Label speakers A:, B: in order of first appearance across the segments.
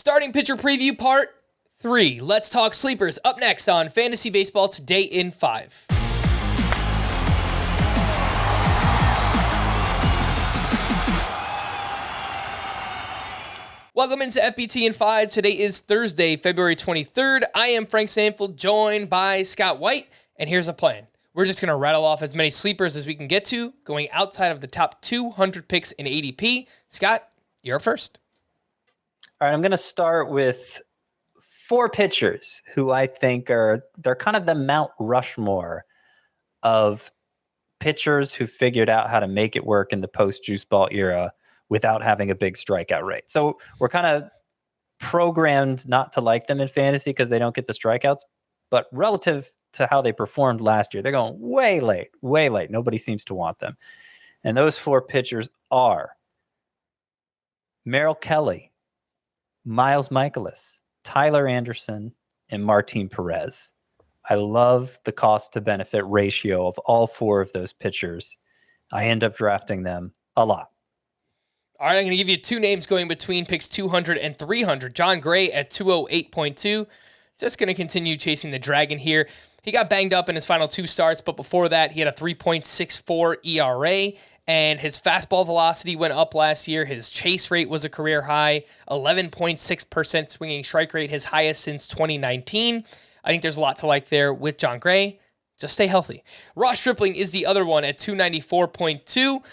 A: Starting pitcher preview part 3. Let's talk sleepers. Up next on Fantasy Baseball Today in 5. Welcome into FBT in 5. Today is Thursday, February 23rd. I am Frank Sanford, joined by Scott White, and here's a plan. We're just going to rattle off as many sleepers as we can get to, going outside of the top 200 picks in ADP. Scott, you're first.
B: All right, I'm going to start with 4 pitchers who I think they're kind of the Mount Rushmore of pitchers who figured out how to make it work in the post-juice ball era without having a big strikeout rate. So we're kind of programmed not to like them in fantasy because they don't get the strikeouts, but relative to how they performed last year, they're going way late, way late. Nobody seems to want them. And those 4 pitchers are Merrill Kelly, Miles Michaelis, Tyler Anderson, and Martin Perez. I love the cost to benefit ratio of all 4 of those pitchers. I end up drafting them a lot.
A: All right, I'm going to give you 2 names going between picks 200 and 300. John Gray at 208.2. Just going to continue chasing the dragon here. He got banged up in his final 2 starts, but before that, he had a 3.64 ERA, and his fastball velocity went up last year. His chase rate was a career high, 11.6% swinging strike rate, his highest since 2019. I think there's a lot to like there with John Gray. Just stay healthy. Ross Stripling is the other one at 294.2.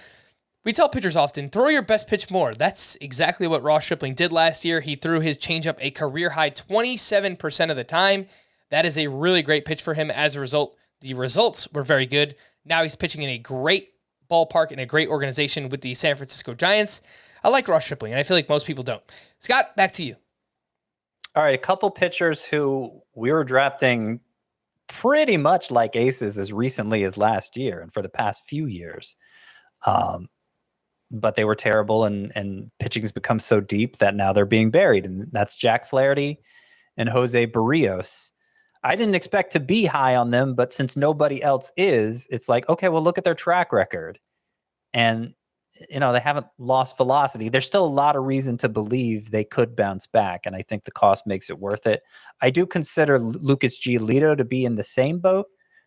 A: We tell pitchers often, throw your best pitch more. That's exactly what Ross Stripling did last year. He threw his changeup a career-high 27% of the time. That is a really great pitch for him. As a result, the results were very good. Now he's pitching in a great ballpark in a great organization with the San Francisco Giants. I like Ross Stripling, and I feel like most people don't. Scott, back to you.
B: All right, a couple pitchers who we were drafting pretty much like aces as recently as last year and for the past few years. But they were terrible, and pitching's become so deep that now they're being buried. And that's Jack Flaherty and Jose Berrios. I didn't expect to be high on them, but since nobody else is, it's like, okay, well, look at their track record. And, you know, they haven't lost velocity. There's still a lot of reason to believe they could bounce back, and I think the cost makes it worth it. I do consider Lucas Giolito to be in the same boat,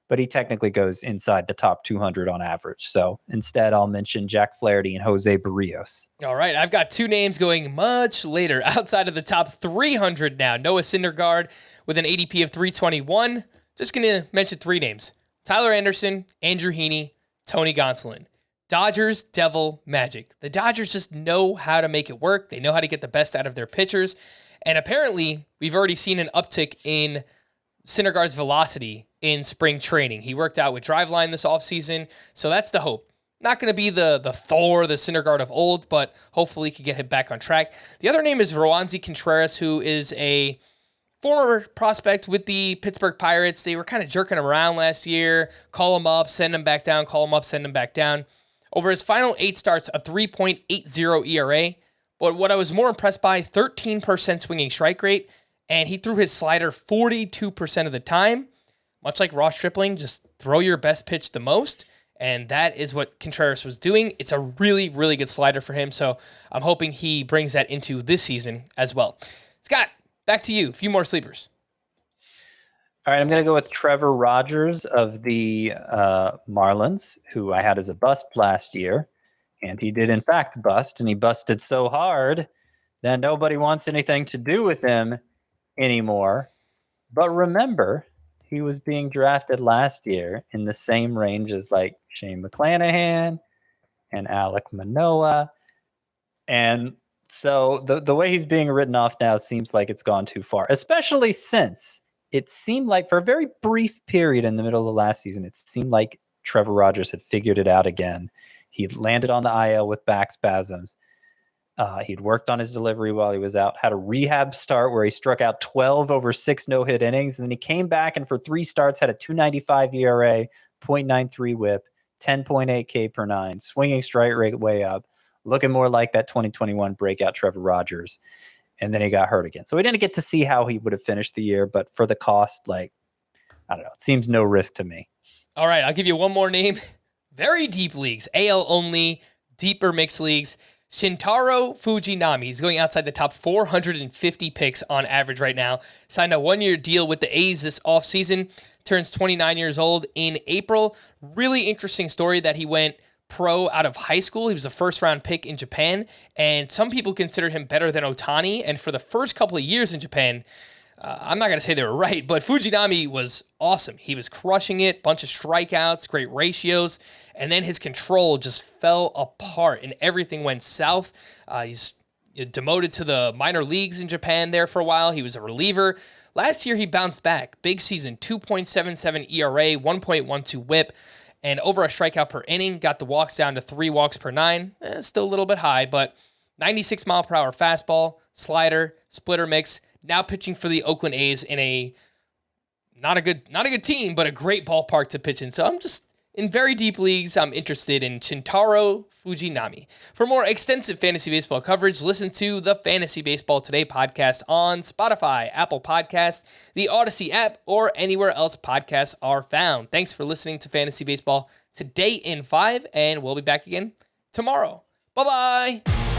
B: but he technically goes inside the top 200 on average. So instead, I'll mention Jack Flaherty and Jose Berrios.
A: All right, I've got 2 names going much later, outside of the top 300 now. Noah Syndergaard with an ADP of 321. Just going to mention 3 names. Tyler Anderson, Andrew Heaney, Tony Gonsolin. Dodgers, Devil, Magic. The Dodgers just know how to make it work. They know how to get the best out of their pitchers. And apparently, we've already seen an uptick in Syndergaard's velocity in spring training. He worked out with Driveline this offseason, so that's the hope. Not going to be the Thor, the Syndergaard of old, but hopefully he can get him back on track. The other name is Roansy Contreras, who is a former prospect with the Pittsburgh Pirates. They were kind of jerking him around last year. Call him up, send him back down, call him up, send him back down. Over his final 8 starts, a 3.80 ERA. But what I was more impressed by, 13% swinging strike rate, and he threw his slider 42% of the time. Much like Ross Stripling, just throw your best pitch the most, and that is what Contreras was doing. It's a really, really good slider for him, so I'm hoping he brings that into this season as well. Scott, back to you. A few more sleepers.
B: All right, I'm going to go with Trevor Rogers of the Marlins, who I had as a bust last year, and he did in fact bust, and he busted so hard that nobody wants anything to do with him anymore. But remember, he was being drafted last year in the same range as like Shane McClanahan and Alek Manoah. And so the way he's being written off now seems like it's gone too far, especially since it seemed like for a very brief period in the middle of last season, it seemed like Trevor Rogers had figured it out again. He landed on the IL with back spasms. He'd worked on his delivery while he was out, had a rehab start where he struck out 12 over 6 no-hit innings, and then he came back and for 3 starts had a 2.95 ERA, 0.93 whip, 10.8 K per 9, swinging strike rate way up, looking more like that 2021 breakout Trevor Rogers. And then he got hurt again. So we didn't get to see how he would have finished the year, but for the cost, like, I don't know, it seems no risk to me.
A: All right, I'll give you one more name. Very deep leagues, AL only, deeper mixed leagues. Shintaro Fujinami. He's going outside the top 450 picks on average right now. Signed a one-year deal with the A's this offseason. Turns 29 years old in April. Really interesting story that he went pro out of high school. He was a first-round pick in Japan, and some people considered him better than Ohtani. And for the first couple of years in Japan, I'm not going to say they were right, but Fujinami was awesome. He was crushing it, bunch of strikeouts, great ratios, and then his control just fell apart, and everything went south. He's demoted to the minor leagues in Japan there for a while. He was a reliever. Last year, he bounced back. Big season, 2.77 ERA, 1.12 whip, and over a strikeout per inning. Got the walks down to 3 walks per 9. Still a little bit high, but 96-mile-per-hour fastball, slider, splitter mix. Now pitching for the Oakland A's in a not a good team, but a great ballpark to pitch in. So I'm just in very deep leagues. I'm interested in Shintaro Fujinami. For more extensive fantasy baseball coverage, listen to the Fantasy Baseball Today podcast on Spotify, Apple Podcasts, the Audacy app, or anywhere else podcasts are found. Thanks for listening to Fantasy Baseball Today in 5, and we'll be back again tomorrow. Bye-bye.